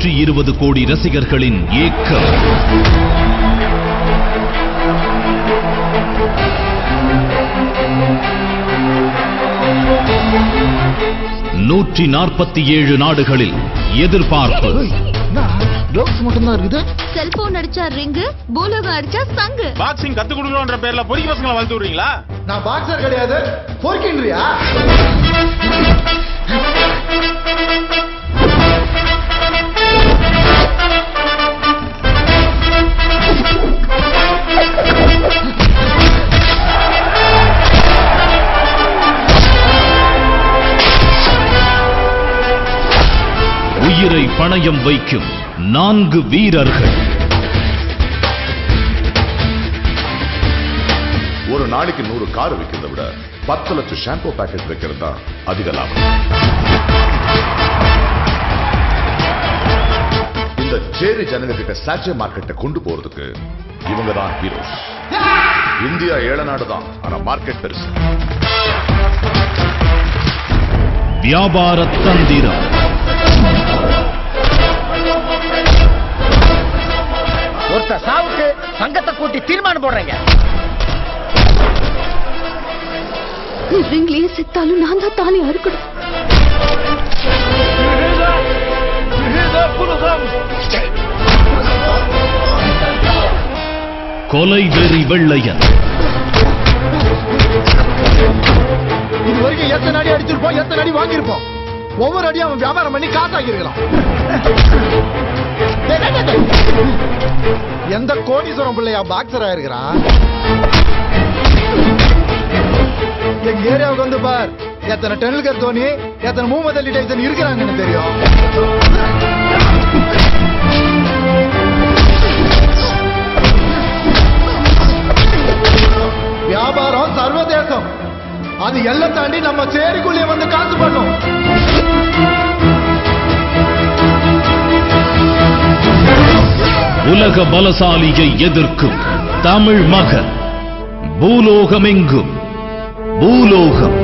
120 கோடி ரசிகர்களின் ஏக்கம். நூற்றி 47 நாடுகளில் எதிர்பார்ப்பு. மட்டும்தான் இருக்குது. செல்போன் அடிச்சா ரிங்கு, பூலோகம் அடிச்சா சங்கு. பாக்ஸிங் கத்து கொடுக்கணும்ன்ற பேர்ல பொறுக்கி பசங்களை வளர்த்து விடுறீங்களா? நான் பாக்ஸர் கிடையாது, பொறுக்கின்றியா? உயிரை பணயம் வைக்கும் 4 வீரர்கள். ஒரு நாளைக்கு 100 கார் விற்கிறத விட 10 லட்சம் ஷாம்பு பாக்கெட் விற்கிறது தான் அதிக லாபம். இந்த சேரி ஜனங்க கிட்ட சாச்சே மார்க்கெட்டை கொண்டு போறதுக்கு இவங்க தான் ஹீரோஸ். இந்தியா ஏழை நாடு தான், ஆனா மார்க்கெட் பெருசு. வியாபார தந்திரம். ஒருத்த சாவுக்கு சங்கத்தை கூட்டி தீர்மானம் போடுறீங்க. ரிங்லயே செத்தாலும் நான் தான் தாலி அறுக்கணும். கொலை வெறி வெள்ளையன். இது வரைக்கும் எத்தனை அடி அடிச்சிருப்போம், எத்தனை அடி வாங்கியிருப்போம். ஒவ்வொரு அடியும் அவன் வியாபாரம் பண்ணி காசாக்கி இருக்கலாம். எந்த கோடீஸ்வரம் பிள்ளையா பாக்ஸரா இருக்கிறான்? எங்க ஏரியாவுக்கு வந்து பார், எத்தனை டெண்டுல்கர் தோனி, எத்தனை முகமது அலி டைசன் இருக்கிறாங்கன்னு தெரியும். வியாபாரம் சர்வதேசம், அது எல்லாம் தாண்டி நம்ம சேரிக்குள்ளே வந்து காசு பண்ணும். உலக பலசாலியை எதிர்க்கும் தமிழ் மகன். பூலோகமெங்கும் பூலோகம்.